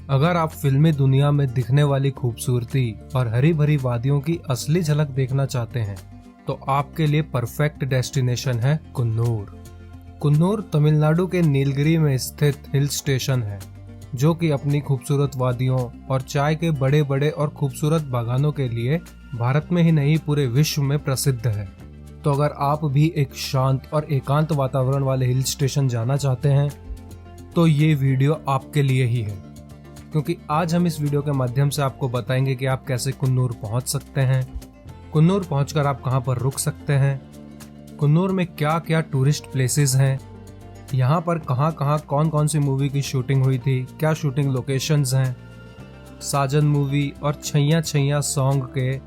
अगर आप फिल्मी दुनिया में दिखने वाली खूबसूरती और हरी भरी वादियों की असली झलक देखना चाहते हैं तो आपके लिए परफेक्ट डेस्टिनेशन है कुन्नूर। कुन्नूर तमिलनाडु के नीलगिरी में स्थित हिल स्टेशन है जो कि अपनी खूबसूरत वादियों और चाय के बड़े बड़े और खूबसूरत बागानों के लिए भारत में ही नहीं पूरे विश्व में प्रसिद्ध है। तो अगर आप भी एक शांत और एकांत वातावरण वाले हिल स्टेशन जाना चाहते हैं तो ये वीडियो आपके लिए ही है, क्योंकि आज हम इस वीडियो के माध्यम से आपको बताएंगे कि आप कैसे कुन्नूर पहुंच सकते हैं, कुन्नूर पहुंचकर आप कहां पर रुक सकते हैं, कुन्नूर में क्या क्या टूरिस्ट प्लेसेस हैं, यहां पर कहां कहां कौन कौन सी मूवी की शूटिंग हुई थी, क्या शूटिंग लोकेशंस हैं, साजन मूवी और छैया छैया सॉन्ग के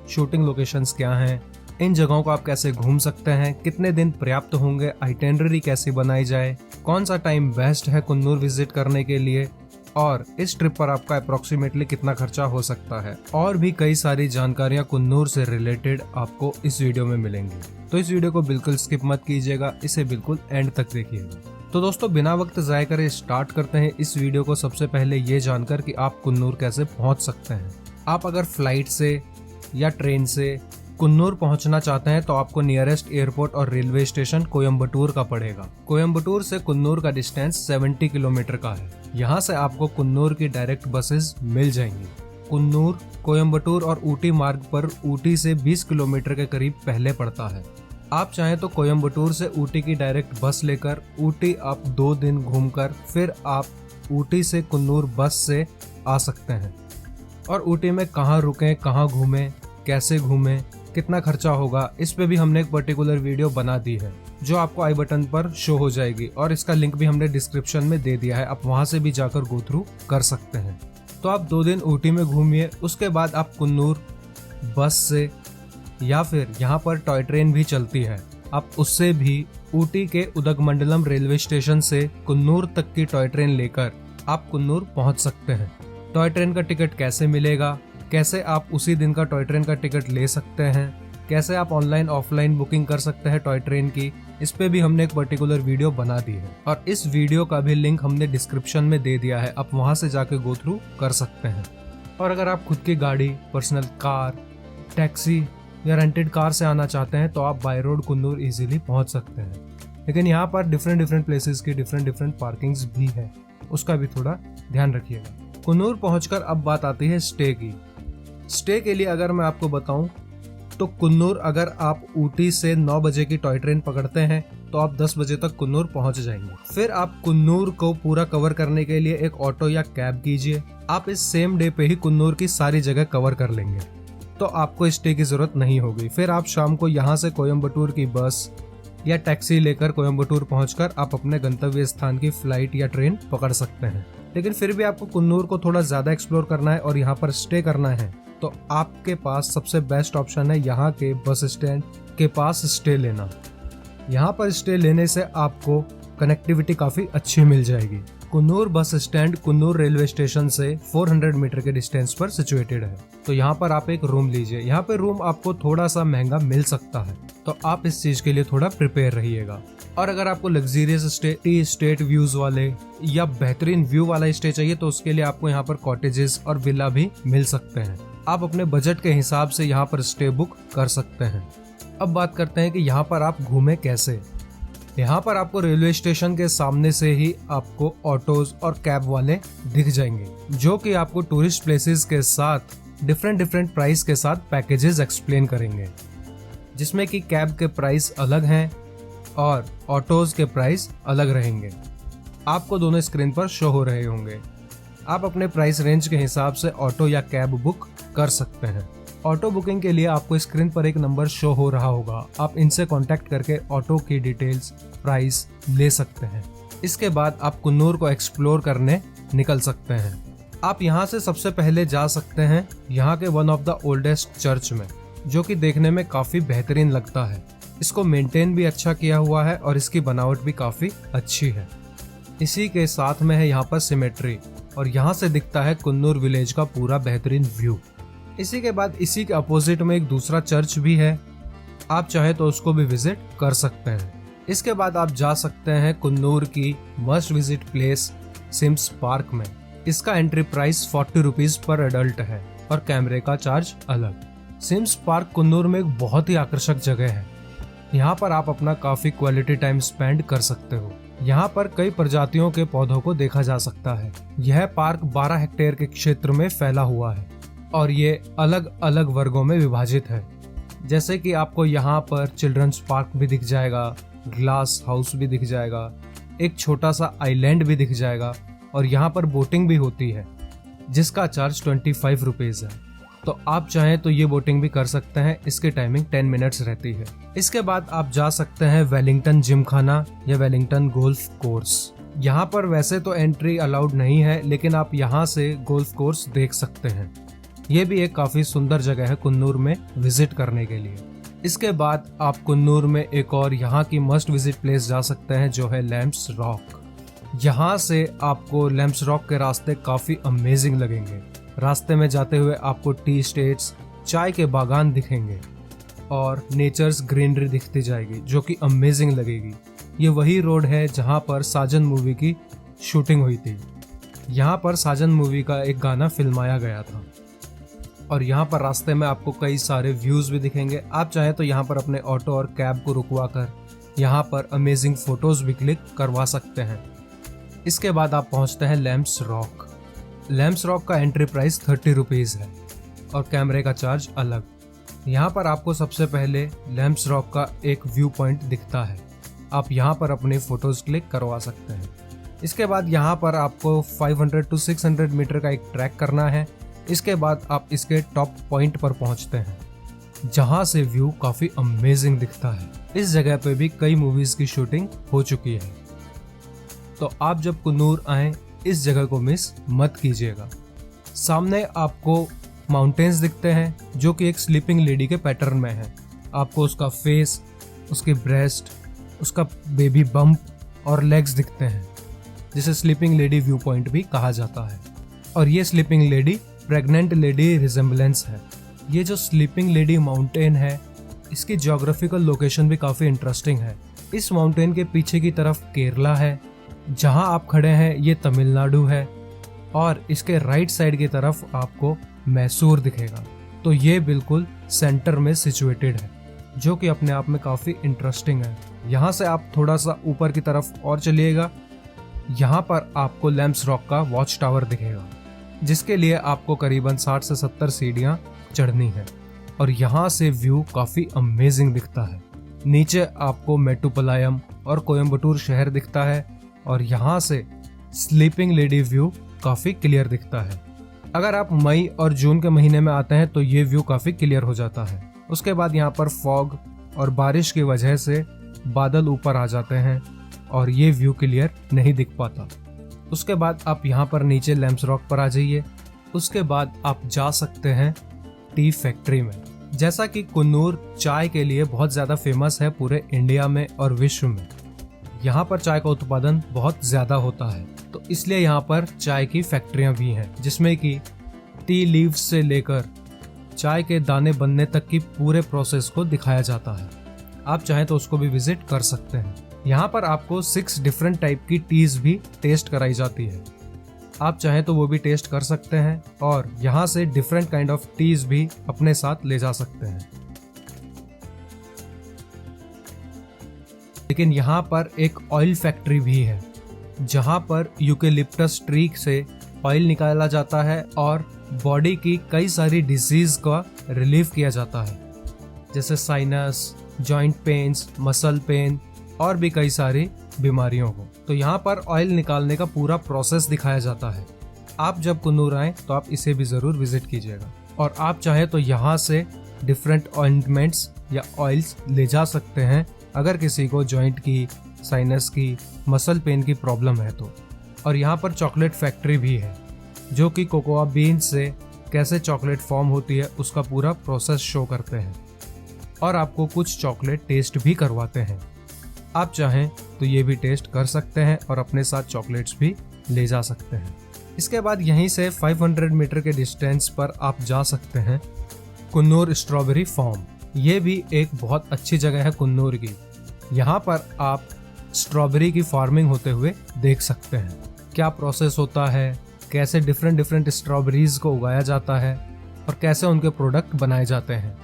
शूटिंग लोकेशंस क्या हैं, इन जगहों को आप कैसे घूम सकते हैं, कितने दिन पर्याप्त होंगे, आइटिनरी कैसी बनाई जाए, कौन सा टाइम बेस्ट है कुन्नूर विजिट करने के लिए और इस ट्रिप पर आपका अप्रोक्सीमेटली कितना खर्चा हो सकता है, और भी कई सारी जानकारियां कुन्नूर से रिलेटेड आपको इस वीडियो में मिलेंगी। तो इस वीडियो को बिल्कुल स्किप मत कीजिएगा, इसे बिल्कुल एंड तक देखिएगा। तो दोस्तों बिना वक्त जाए करे स्टार्ट करते हैं इस वीडियो को। सबसे पहले ये जानकर कि आप कुन्नूर कैसे पहुंच सकते हैं। आप अगर फ्लाइट से या ट्रेन से कुन्नूर पहुंचना चाहते हैं तो आपको नियरेस्ट एयरपोर्ट और रेलवे स्टेशन कोयम्बटूर का पड़ेगा। कोयम्बटूर से कुन्नूर का डिस्टेंस 70 किलोमीटर का है। यहाँ से आपको कुन्नूर की डायरेक्ट बसेस मिल जाएंगी। कुन्नूर, कोयम्बटूर और ऊटी मार्ग पर ऊटी से 20 किलोमीटर के करीब पहले पड़ता है। आप चाहें तो कोयम्बटूर से ऊटी की डायरेक्ट बस लेकर ऊटी आप 2 दिन घूमकर फिर आप ऊटी से कुन्नूर बस से आ सकते हैं। और ऊटी में कहाँ रुकें, कहाँ घूमें, कैसे घूमें, कितना खर्चा होगा, इस पे भी हमने एक पर्टिकुलर वीडियो बना दी है जो आपको आई बटन पर शो हो जाएगी और इसका लिंक भी हमने डिस्क्रिप्शन में दे दिया है। आप वहां से भी जाकर गो थ्रू कर सकते हैं। तो आप 2 दिन ऊटी में घूमिए, उसके बाद आप कुन्नूर बस से या फिर यहाँ पर टॉय ट्रेन भी चलती है, आप उससे भी ऊटी के उदगमंडलम रेलवे स्टेशन से कुन्नूर तक की टॉय ट्रेन लेकर आप कुन्नूर पहुँच सकते हैं। टॉय ट्रेन का टिकट कैसे मिलेगा, कैसे आप उसी दिन का टॉय ट्रेन का टिकट ले सकते हैं, कैसे आप ऑनलाइन ऑफलाइन बुकिंग कर सकते हैं टॉय ट्रेन की, इस पे भी हमने एक पर्टिकुलर वीडियो बना दी है और इस वीडियो का भी लिंक हमने डिस्क्रिप्शन में दे दिया है। आप वहां से जाके गो थ्रू कर सकते हैं। और अगर आप खुद की गाड़ी, पर्सनल कार, टैक्सी या रेंटेड कार से आना चाहते हैं तो आप बाय रोड कुन्नूर इजीली पहुंच सकते हैं। लेकिन यहाँ पर डिफरेंट प्लेसेस की डिफरेंट पार्किंग्स भी है, उसका भी थोड़ा ध्यान रखिएगा। कुन्नूर पहुंचकर अब बात आती है स्टे की। स्टे के लिए अगर मैं आपको बताऊं तो कुन्नूर अगर आप ऊटी से 9 बजे की टॉय ट्रेन पकड़ते हैं तो आप 10 बजे तक कुन्नूर पहुंच जाएंगे। फिर आप कुन्नूर को पूरा कवर करने के लिए एक ऑटो या कैब कीजिए। आप इस सेम डे पे ही कुन्नूर की सारी जगह कवर कर लेंगे तो आपको स्टे की जरूरत नहीं होगी। फिर आप शाम को यहाँ से कोयम्बटूर की बस या टैक्सी लेकर कोयम्बटूर पहुंचकर आप अपने गंतव्य स्थान की फ्लाइट या ट्रेन पकड़ सकते हैं। लेकिन फिर भी आपको कुन्नूर को थोड़ा ज्यादा एक्सप्लोर करना है और यहाँ पर स्टे करना है तो आपके पास सबसे बेस्ट ऑप्शन है यहाँ के बस स्टैंड के पास स्टे लेना। यहाँ पर स्टे लेने से आपको कनेक्टिविटी काफी अच्छी मिल जाएगी। Coonoor bus stand Coonoor railway station से 400 मीटर के डिस्टेंस पर सिचुएटेड है। तो यहाँ पर आप एक रूम लीजिए। यहाँ पे रूम आपको थोड़ा सा महंगा मिल सकता है तो आप इस चीज के लिए थोड़ा प्रिपेयर रहिएगा। और अगर आपको luxurious stay, T state views वाले या बेहतरीन व्यू वाला स्टे चाहिए तो उसके लिए आपको यहाँ पर कॉटेजेस और विला भी मिल सकते हैं। आप अपने बजट के हिसाब से यहाँ पर स्टे बुक कर सकते हैं। अब बात करते हैं कि यहाँ पर आप घूमें कैसे। यहाँ पर आपको रेलवे स्टेशन के सामने से ही आपको ऑटोज और कैब वाले दिख जाएंगे जो कि आपको टूरिस्ट प्लेसेस के साथ डिफरेंट प्राइस के साथ पैकेजेस एक्सप्लेन करेंगे, जिसमें कि कैब के प्राइस अलग हैं और ऑटोज के प्राइस अलग रहेंगे। आपको दोनों स्क्रीन पर शो हो रहे होंगे। आप अपने प्राइस रेंज के हिसाब से ऑटो या कैब बुक कर सकते हैं। ऑटो बुकिंग के लिए आपको स्क्रीन पर एक नंबर शो हो रहा होगा, आप इनसे कांटेक्ट करके ऑटो की डिटेल्स, प्राइस ले सकते हैं। इसके बाद आप कुन्नूर को एक्सप्लोर करने निकल सकते हैं। आप यहाँ से सबसे पहले जा सकते हैं यहाँ के one of the oldest church में, जो कि देखने में काफी बेहतरीन लगता है। इसको मेंटेन भी अच्छा किया हुआ है और इसकी बनावट भी काफी अच्छी है। इसी के साथ में है यहाँ पर सिमेट्री और यहाँ से दिखता है कुन्नूर विलेज का पूरा बेहतरीन व्यू। इसी के बाद इसी के अपोजिट में एक दूसरा चर्च भी है, आप चाहे तो उसको भी विजिट कर सकते हैं। इसके बाद आप जा सकते हैं कुन्नूर की must visit place Sims Park में। इसका entry price 40 rupees per adult है और कैमरे का चार्ज अलग। सिम्स पार्क कुन्नूर में एक बहुत ही आकर्षक जगह है। यहाँ पर आप अपना काफी क्वालिटी टाइम स्पेंड कर सकते हो। यहाँ पर कई प्रजातियों के पौधों को देखा जा सकता है। यह पार्क 12 हेक्टेयर के क्षेत्र में फैला हुआ है और ये अलग अलग वर्गों में विभाजित है। जैसे कि आपको यहाँ पर चिल्ड्रंस पार्क भी दिख जाएगा, ग्लास हाउस भी दिख जाएगा, एक छोटा सा आइलैंड भी दिख जाएगा और यहाँ पर बोटिंग भी होती है जिसका चार्ज 25 रुपीज है। तो आप चाहें तो ये बोटिंग भी कर सकते हैं। इसकी टाइमिंग 10 मिनट्स रहती है। इसके बाद आप जा सकते हैं वेलिंगटन जिमखाना या वेलिंगटन गोल्फ कोर्स। यहाँ पर वैसे तो एंट्री अलाउड नहीं है, लेकिन आप यहाँ से गोल्फ कोर्स देख सकते हैं। ये भी एक काफी सुंदर जगह है कुन्नूर में विजिट करने के लिए। इसके बाद आप कुन्नूर में एक और यहाँ की मस्ट विजिट प्लेस जा सकते हैं जो है लैम्प्स रॉक। यहाँ से आपको लैम्प्स रॉक के रास्ते काफी अमेजिंग लगेंगे। रास्ते में जाते हुए आपको टी स्टेट्स, चाय के बागान दिखेंगे और नेचर्स ग्रीनरी दिखती जाएगी जो कि अमेजिंग लगेगी। ये वही रोड है जहाँ पर साजन मूवी की शूटिंग हुई थी। यहाँ पर साजन मूवी का एक गाना फिल्माया गया था और यहाँ पर रास्ते में आपको कई सारे व्यूज भी दिखेंगे। आप चाहें तो यहाँ पर अपने ऑटो और कैब को रुकवा कर यहाँ पर अमेजिंग फोटोज भी क्लिक करवा सकते हैं। इसके बाद आप पहुँचते हैं लैम्प्स रॉक। लैम्प्स रॉक का एंट्री प्राइस 30 रुपीज है और कैमरे का चार्ज अलग। यहाँ पर आपको सबसे पहले लैम्प्स रॉक का एक व्यू पॉइंट दिखता है। आप यहाँ पर अपने फोटोज क्लिक करवा सकते हैं। इसके बाद यहाँ पर आपको 500 to 600 मीटर का एक ट्रैक करना है। इसके बाद आप इसके टॉप पॉइंट पर पहुँचते हैं जहाँ से व्यू काफी अमेजिंग दिखता है। इस जगह पे भी कई मूवीज की शूटिंग हो चुकी है। तो आप जब कुन्नूर आए इस जगह को मिस मत कीजिएगा। सामने आपको माउंटेन्स दिखते हैं जो कि एक स्लीपिंग लेडी के पैटर्न में है। आपको उसका फेस, उसकी ब्रेस्ट, उसका बेबी बम्प और लेग्स दिखते हैं जिसे स्लीपिंग लेडी व्यू पॉइंट भी कहा जाता है। और ये sleeping lady pregnant lady resemblance है। ये जो स्लीपिंग लेडी माउंटेन है इसकी ज्योग्राफिकल लोकेशन भी काफ़ी इंटरेस्टिंग है। इस माउंटेन के पीछे की तरफ केरला है, जहां आप खड़े हैं ये तमिलनाडु है और इसके राइट साइड की तरफ आपको मैसूर दिखेगा। तो ये बिल्कुल सेंटर में सिचुएटेड है जो कि अपने आप में काफ़ी इंटरेस्टिंग है। यहाँ से आप थोड़ा सा ऊपर की तरफ और चलिएगा, यहाँ पर आपको लैम्प्स रॉक का वॉच टावर दिखेगा जिसके लिए आपको करीबन 60 से 70 सीढ़ियाँ चढ़नी है और यहाँ से व्यू काफ़ी अमेजिंग दिखता है। नीचे आपको मेट्टुपलायम और कोयम्बटूर शहर दिखता है और यहाँ से स्लीपिंग लेडी व्यू काफ़ी क्लियर दिखता है। अगर आप मई और जून के महीने में आते हैं तो ये व्यू काफ़ी क्लियर हो जाता है। उसके बाद यहाँ पर फॉग और बारिश की वजह से बादल ऊपर आ जाते हैं और ये व्यू क्लियर नहीं दिख पाता। उसके बाद आप यहाँ पर नीचे लैम्प्स रॉक पर आ जाइए। उसके बाद आप जा सकते हैं टी फैक्ट्री में। जैसा कि कुन्नूर चाय के लिए बहुत ज़्यादा फेमस है पूरे इंडिया में और विश्व में। यहाँ पर चाय का उत्पादन बहुत ज़्यादा होता है, तो इसलिए यहाँ पर चाय की फैक्ट्रियाँ भी हैं जिसमें कि टी लीव्स से लेकर चाय के दाने बनने तक की पूरे प्रोसेस को दिखाया जाता है। आप चाहें तो उसको भी विजिट कर सकते हैं। यहाँ पर आपको 6 डिफरेंट टाइप की टीज भी टेस्ट कराई जाती है। आप चाहें तो वो भी टेस्ट कर सकते हैं और यहाँ से डिफरेंट काइंड ऑफ टीज भी अपने साथ ले जा सकते हैं। लेकिन यहाँ पर एक ऑयल फैक्ट्री भी है जहाँ पर यूकेलिप्टस ट्री से ऑयल निकाला जाता है और बॉडी की कई सारी डिजीज का रिलीफ किया जाता है, जैसे sinus, joint pains, muscle pain और भी कई सारी बीमारियों को। तो यहाँ पर ऑयल निकालने का पूरा प्रोसेस दिखाया जाता है। आप जब कुन्नूर आए तो आप इसे भी ज़रूर विजिट कीजिएगा। और आप चाहें तो यहाँ से डिफरेंट ऑइंटमेंट्स या ऑयल्स ले जा सकते हैं अगर किसी को जॉइंट की, साइनस की, मसल पेन की प्रॉब्लम है तो। और यहाँ पर चॉकलेट फैक्ट्री भी है जो कि कोकोआ बीन से कैसे चॉकलेट फॉर्म होती है उसका पूरा प्रोसेस शो करते हैं और आपको कुछ चॉकलेट टेस्ट भी करवाते हैं। आप चाहें तो ये भी टेस्ट कर सकते हैं और अपने साथ चॉकलेट्स भी ले जा सकते हैं। इसके बाद यहीं से 500 मीटर के डिस्टेंस पर आप जा सकते हैं कुन्नूर स्ट्रॉबेरी फार्म। ये भी एक बहुत अच्छी जगह है कुन्नूर की। यहाँ पर आप स्ट्रॉबेरी की फार्मिंग होते हुए देख सकते हैं। क्या प्रोसेस होता है, कैसे डिफरेंट डिफरेंट स्ट्रॉबेरीज को उगाया जाता है और कैसे उनके प्रोडक्ट बनाए जाते हैं,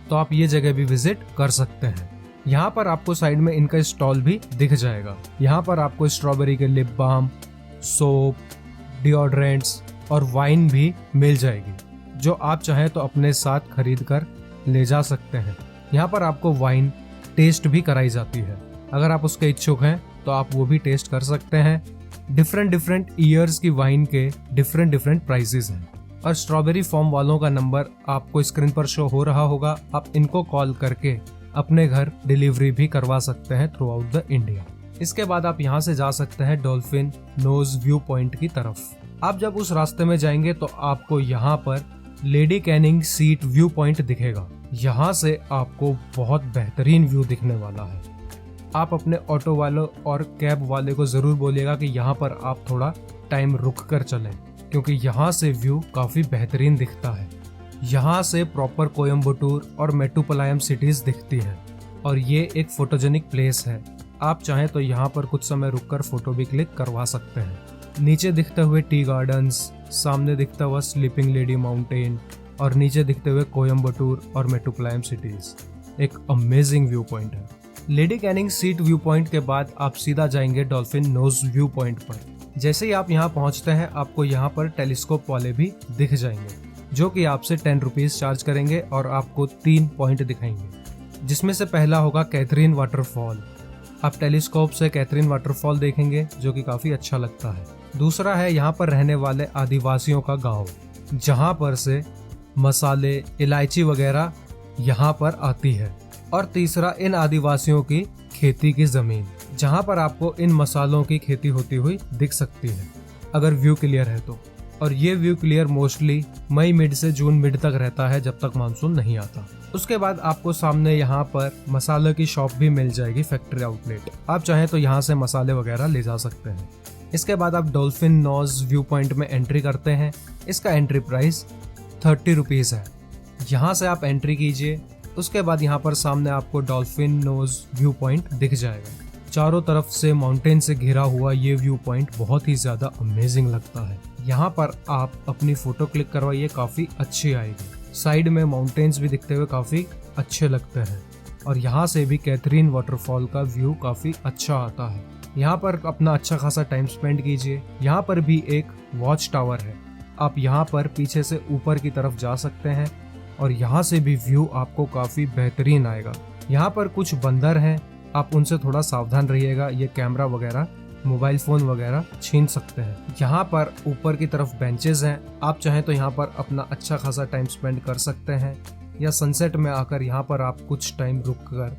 तो आप ये जगह भी विजिट कर सकते हैं। यहाँ पर आपको साइड में इनका स्टॉल भी दिख जाएगा। यहाँ पर आपको स्ट्रॉबेरी के लिप बाम, सोप, डिओड्रेंट्स और वाइन भी मिल जाएगी, जो आप चाहें तो अपने साथ खरीद कर ले जा सकते हैं। यहाँ पर आपको वाइन टेस्ट भी कराई जाती है। अगर आप उसके इच्छुक हैं तो आप वो भी टेस्ट कर सकते हैं। डिफरेंट डिफरेंट ईयर्स की वाइन के डिफरेंट डिफरेंट प्राइसेस हैं और स्ट्रॉबेरी फार्म वालों का नंबर आपको स्क्रीन पर शो हो रहा होगा। आप इनको कॉल करके अपने घर डिलीवरी भी करवा सकते हैं थ्रू आउट द इंडिया। इसके बाद आप यहाँ से जा सकते हैं डॉल्फिन नोज व्यू पॉइंट की तरफ। आप जब उस रास्ते में जाएंगे तो आपको यहाँ पर lady Canning seat view point दिखेगा। यहाँ से आपको बहुत बेहतरीन व्यू दिखने वाला है। आप अपने ऑटो वालों और कैब वाले को जरूर बोलिएगा कि यहाँ पर आप थोड़ा टाइम रुक कर चलें, क्योंकि यहाँ से व्यू काफी बेहतरीन दिखता है। यहाँ से प्रॉपर कोयम्बटूर और मेट्टुपलायम सिटीज दिखती है और ये एक फोटोजेनिक प्लेस है। आप चाहें तो यहाँ पर कुछ समय रुककर फोटो भी क्लिक करवा सकते हैं। नीचे दिखते हुए टी गार्डन्स, सामने दिखता हुआ स्लीपिंग लेडी माउंटेन और नीचे दिखते हुए कोयम्बटूर और मेट्टुपलायम सिटीज एक अमेजिंग व्यू पॉइंट है। Lady Canning seat view point के बाद आप सीधा जाएंगे डॉल्फिन नोज व्यू पॉइंट पर। जैसे ही आप यहाँ पहुँचते हैं आपको यहाँ पर टेलीस्कोप वाले भी दिख जाएंगे, जो कि आपसे 10 रुपीज चार्ज करेंगे और आपको 3 पॉइंट दिखाएंगे, जिसमें से पहला होगा कैथरीन वाटरफॉल। आप टेलीस्कोप से कैथरीन वाटरफॉल देखेंगे, जो कि काफी अच्छा लगता है। दूसरा है यहाँ पर रहने वाले आदिवासियों का गांव, जहाँ पर से मसाले, इलायची वगैरह यहाँ पर आती है। और तीसरा इन आदिवासियों की खेती की जमीन, जहाँ पर आपको इन मसालों की खेती होती हुई दिख सकती है अगर व्यू क्लियर है तो। और ये व्यू क्लियर मोस्टली मई मिड से जून मिड तक रहता है, जब तक मानसून नहीं आता। उसके बाद आपको सामने यहाँ पर मसाले की शॉप भी मिल जाएगी, फैक्ट्री आउटलेट। आप चाहें तो यहाँ से मसाले वगैरह ले जा सकते हैं। इसके बाद आप डॉल्फिन नोज व्यू पॉइंट में एंट्री करते हैं। इसका एंट्री प्राइस 30 रुपीज है। यहाँ से आप एंट्री कीजिए। उसके बाद यहाँ पर सामने आपको डॉल्फिन नोज व्यू पॉइंट दिख जाएगा। चारों तरफ से माउंटेन से घिरा हुआ ये व्यू पॉइंट बहुत ही ज्यादा अमेजिंग लगता है। यहाँ पर आप अपनी फोटो क्लिक करवाइए, काफी अच्छी आएगी। साइड में माउंटेन्स भी दिखते हुए काफी अच्छे लगते हैं और यहाँ से भी कैथरीन वाटरफॉल का व्यू काफी अच्छा आता है। यहाँ पर अपना अच्छा खासा टाइम स्पेंड कीजिए। यहाँ पर भी एक वॉच टावर है। आप यहाँ पर पीछे से ऊपर की तरफ जा सकते हैं और यहाँ से भी व्यू आपको काफी बेहतरीन आएगा। यहाँ पर कुछ बंदर हैं, आप उनसे थोड़ा सावधान रहिएगा। ये कैमरा वगैरह, मोबाइल फोन वगैरह छीन सकते हैं। यहाँ पर ऊपर की तरफ बेंचेस हैं। आप चाहें तो यहाँ पर अपना अच्छा खासा टाइम स्पेंड कर सकते हैं, या सनसेट में आकर यहाँ पर आप कुछ टाइम रुक कर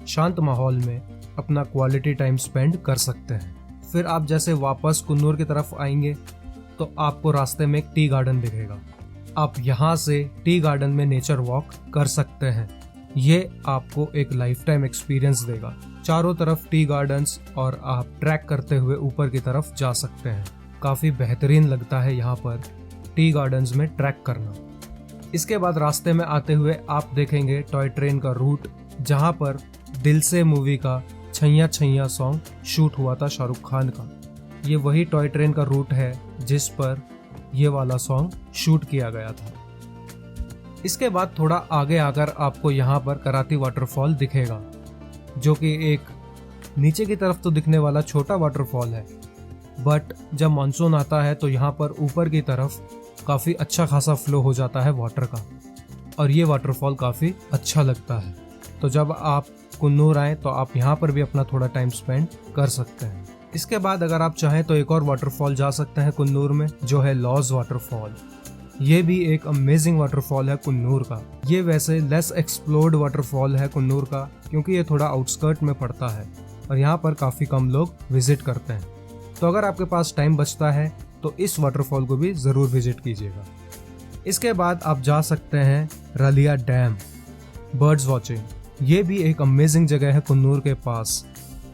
शांत माहौल में अपना क्वालिटी टाइम स्पेंड कर सकते हैं। फिर आप जैसे वापस कुन्नूर की तरफ आएंगे तो आपको रास्ते में एक टी गार्डन दिखेगा। आप यहाँ से टी गार्डन में नेचर वॉक कर सकते हैं। ये आपको एक लाइफ टाइम एक्सपीरियंस देगा। चारों तरफ टी गार्डन्स और आप ट्रैक करते हुए ऊपर की तरफ जा सकते हैं। काफी बेहतरीन लगता है यहाँ पर टी गार्डन्स में ट्रैक करना। इसके बाद रास्ते में आते हुए आप देखेंगे टॉय ट्रेन का रूट, जहाँ पर दिल से मूवी का छैया छैया सॉन्ग शूट हुआ था शाहरुख खान का। ये वही टॉय ट्रेन का रूट है जिस पर ये वाला सॉन्ग शूट किया गया था। इसके बाद थोड़ा आगे आकर आपको यहाँ पर कराती वाटरफॉल दिखेगा, जो कि एक नीचे की तरफ तो दिखने वाला छोटा वाटरफॉल है, बट जब मानसून आता है तो यहाँ पर ऊपर की तरफ काफ़ी अच्छा खासा फ्लो हो जाता है वाटर का, और ये वाटरफॉल काफ़ी अच्छा लगता है। तो जब आप कुन्नूर आए तो आप यहाँ पर भी अपना थोड़ा टाइम स्पेंड कर सकते हैं। इसके बाद अगर आप चाहें तो एक और वाटरफॉल जा सकते हैं कुन्नूर में, जो है लॉज वाटरफॉल। ये भी एक अमेजिंग वाटरफॉल है कुन्नूर का। ये वैसे लेस एक्सप्लोर्ड वाटरफॉल है कुन्नूर का, क्योंकि ये थोड़ा आउटस्कर्ट में पड़ता है और यहाँ पर काफ़ी कम लोग विजिट करते हैं। तो अगर आपके पास टाइम बचता है तो इस वाटरफॉल को भी ज़रूर विजिट कीजिएगा। इसके बाद आप जा सकते हैं रलिया डैम बर्ड्स वॉचिंग। ये भी एक अमेजिंग जगह है कुन्नूर के पास।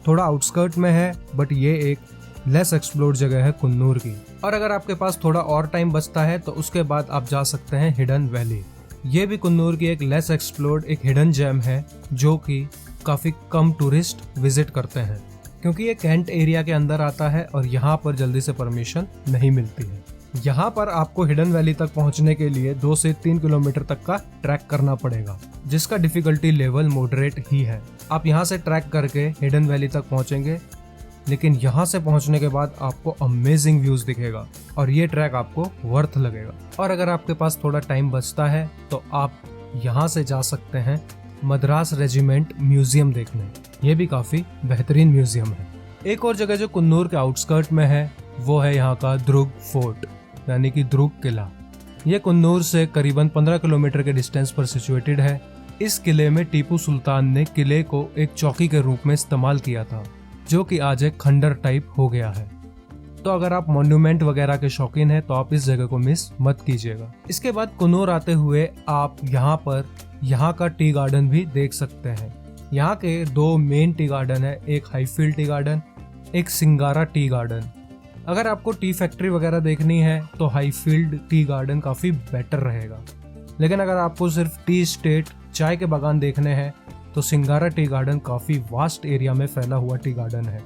थोड़ा आउटस्कर्ट में है, बट ये एक लेस एक्सप्लोर्ड जगह है कुन्नूर की। और अगर आपके पास थोड़ा और टाइम बचता है तो उसके बाद आप जा सकते हैं हिडन वैली। ये भी कुन्नूर की एक लेस एक्सप्लोर्ड एक हिडन जेम है, जो कि काफ़ी कम टूरिस्ट विजिट करते हैं, क्योंकि ये कैंट एरिया के अंदर आता है और यहाँ पर जल्दी से परमिशन नहीं मिलती है। यहाँ पर आपको हिडन वैली तक पहुँचने के लिए 2 से 3 किलोमीटर तक का ट्रैक करना पड़ेगा, जिसका डिफिकल्टी लेवल मॉडरेट ही है। आप यहाँ से ट्रैक करके हिडन वैली तक पहुँचेंगे, लेकिन यहाँ से पहुँचने के बाद आपको अमेजिंग व्यूज दिखेगा और ये ट्रैक आपको वर्थ लगेगा। और अगर आपके पास थोड़ा टाइम बचता है तो आप यहाँ से जा सकते हैं मद्रास रेजिमेंट म्यूजियम देखने। ये भी काफी बेहतरीन म्यूजियम है। एक और जगह जो कुन्नूर के आउटस्कर्ट में है वो है यहाँ का दुर्ग फोर्ट, यानी कि दुर्ग किला। ये कुन्नूर से करीबन 15 किलोमीटर के डिस्टेंस पर सिचुएटेड है। इस किले में टीपू सुल्तान ने किले को एक चौकी के रूप में इस्तेमाल किया था, जो कि आज एक खंडर टाइप हो गया है। तो अगर आप मॉन्यूमेंट वगैरह के शौकीन हैं तो आप इस जगह को मिस मत कीजिएगा। इसके बाद कुन्नूर आते हुए आप यहाँ का टी गार्डन भी देख सकते हैं। यहाँ के 2 मेन टी गार्डन है, एक हाईफील्ड टी गार्डन, एक सिंगारा टी गार्डन। अगर आपको टी फैक्ट्री वगैरह देखनी है तो हाईफील्ड टी गार्डन काफी बेटर रहेगा, लेकिन अगर आपको सिर्फ टी स्टेट चाय के बागान देखने हैं तो सिंगारा टी गार्डन काफी वास्ट एरिया में फैला हुआ टी गार्डन है,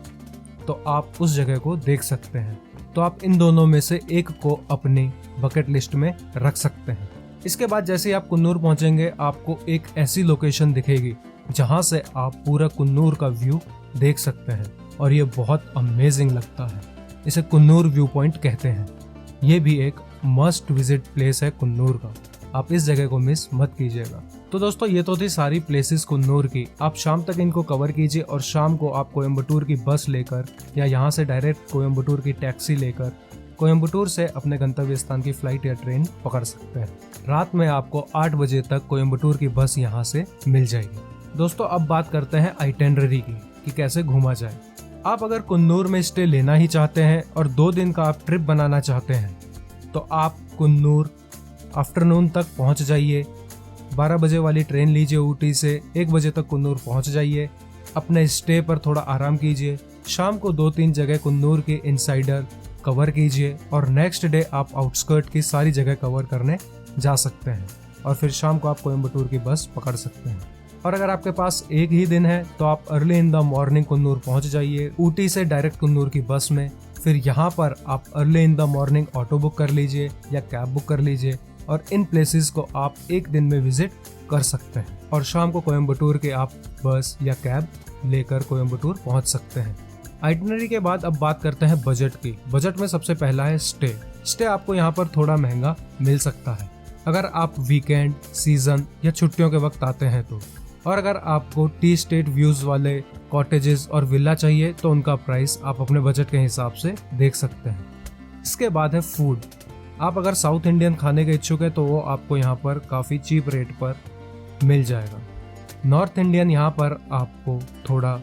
तो आप उस जगह को देख सकते हैं। तो आप इन दोनों में से एक को अपनी बकेट लिस्ट में रख सकते हैं। इसके बाद जैसे ही आप कुन्नूर पहुंचेंगे आपको एक ऐसी लोकेशन दिखेगी जहां से आप पूरा कुन्नूर का व्यू देख सकते हैं और ये बहुत अमेजिंग लगता है। इसे कुन्नूर व्यू पॉइंट कहते हैं। ये भी एक मस्ट विजिट प्लेस है कुन्नूर का, आप इस जगह को मिस मत कीजिएगा। तो दोस्तों ये तो थी सारी प्लेसेस कुन्नूर की। आप शाम तक इनको कवर कीजिए और शाम को आप कोयम्बटूर की बस लेकर या यहाँ से डायरेक्ट कोयम्बटूर की टैक्सी लेकर कोयम्बटूर से अपने गंतव्य स्थान की फ्लाइट या ट्रेन पकड़ सकते हैं। रात में आपको 8 बजे तक कोयम्बटूर की बस यहाँ से मिल जाएगी। दोस्तों अब बात करते हैं आइटिनरी की कि कैसे घूमा जाए। आप अगर कुन्नूर में स्टे लेना ही चाहते हैं और 2 दिन का आप ट्रिप बनाना चाहते हैं तो आप कुन्नूर आफ्टरनून तक पहुंच जाइए। 12 बजे वाली ट्रेन लीजिए ऊटी से, 1 बजे तक कुन्नूर पहुंच जाइए। अपने स्टे पर थोड़ा आराम कीजिए। शाम को 2-3 जगह कुन्नूर के इनसाइडर कवर कीजिए और नेक्स्ट डे आप आउटस्कर्ट की सारी जगह कवर करने जा सकते हैं और फिर शाम को आप कोयम्बटूर की बस पकड़ सकते हैं। और अगर आपके पास एक ही दिन है तो आप early in the morning Coonoor पहुंच जाइए ऊटी से डायरेक्ट कुन्नूर की बस में। फिर यहाँ पर आप early in the morning auto book कर लीजिए या कैब बुक कर लीजिए और इन प्लेसेस को आप एक दिन में विजिट कर सकते हैं और शाम को कोयम्बटूर के आप बस या कैब लेकर कोयम्बटूर पहुंच सकते हैं। आइटिनरी के बाद अब बात करते हैं बजट की। बजट में सबसे पहला है स्टे आपको यहाँ पर थोड़ा महंगा मिल सकता है अगर आप वीकेंड, सीजन या छुट्टियों के वक्त आते हैं तो। और अगर आपको टी स्टेट व्यूज वाले कॉटेजेस और विला चाहिए तो उनका प्राइस आप अपने बजट के हिसाब से देख सकते हैं। इसके बाद है फूड। आप अगर साउथ इंडियन खाने के इच्छुक है तो वो आपको यहाँ पर काफ़ी चीप रेट पर मिल जाएगा। नॉर्थ इंडियन यहाँ पर आपको थोड़ा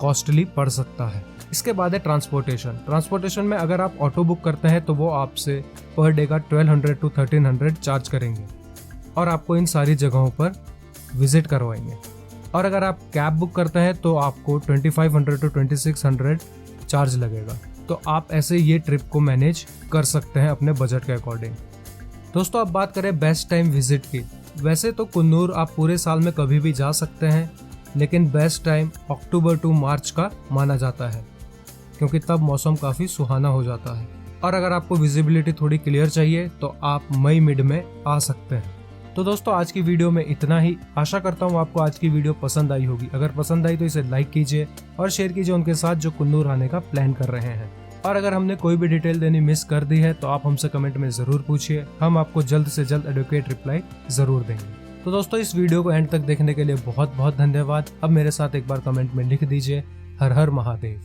कॉस्टली पड़ सकता है। इसके बाद है ट्रांसपोर्टेशन में अगर आप ऑटो बुक करते हैं तो वो आपसे पर डे का 1200 to 1300 चार्ज करेंगे और आपको इन सारी जगहों पर विजिट करवाएंगे। और अगर आप कैब बुक करते हैं तो आपको 2500 to 2600 चार्ज लगेगा। तो आप ऐसे ये ट्रिप को मैनेज कर सकते हैं अपने बजट के अकॉर्डिंग। दोस्तों अब बात करें बेस्ट टाइम विजिट की। वैसे तो कुन्नूर आप पूरे साल में कभी भी जा सकते हैं, लेकिन बेस्ट टाइम अक्टूबर टू मार्च का माना जाता है क्योंकि तब मौसम काफ़ी सुहाना हो जाता है। और अगर आपको विजिबिलिटी थोड़ी क्लियर चाहिए तो आप मई मिड में आ सकते हैं। तो दोस्तों आज की वीडियो में इतना ही। आशा करता हूँ आपको आज की वीडियो पसंद आई होगी। अगर पसंद आई तो इसे लाइक कीजिए और शेयर कीजिए उनके साथ जो कुन्नूर आने का प्लान कर रहे हैं। और अगर हमने कोई भी डिटेल देनी मिस कर दी है तो आप हमसे कमेंट में ज़रूर पूछिए, हम आपको जल्द से जल्द एडुकेट रिप्लाई ज़रूर देंगे। तो दोस्तों इस वीडियो को एंड तक देखने के लिए बहुत बहुत धन्यवाद। अब मेरे साथ एक बार कमेंट में लिख दीजिए, हर हर महादेव।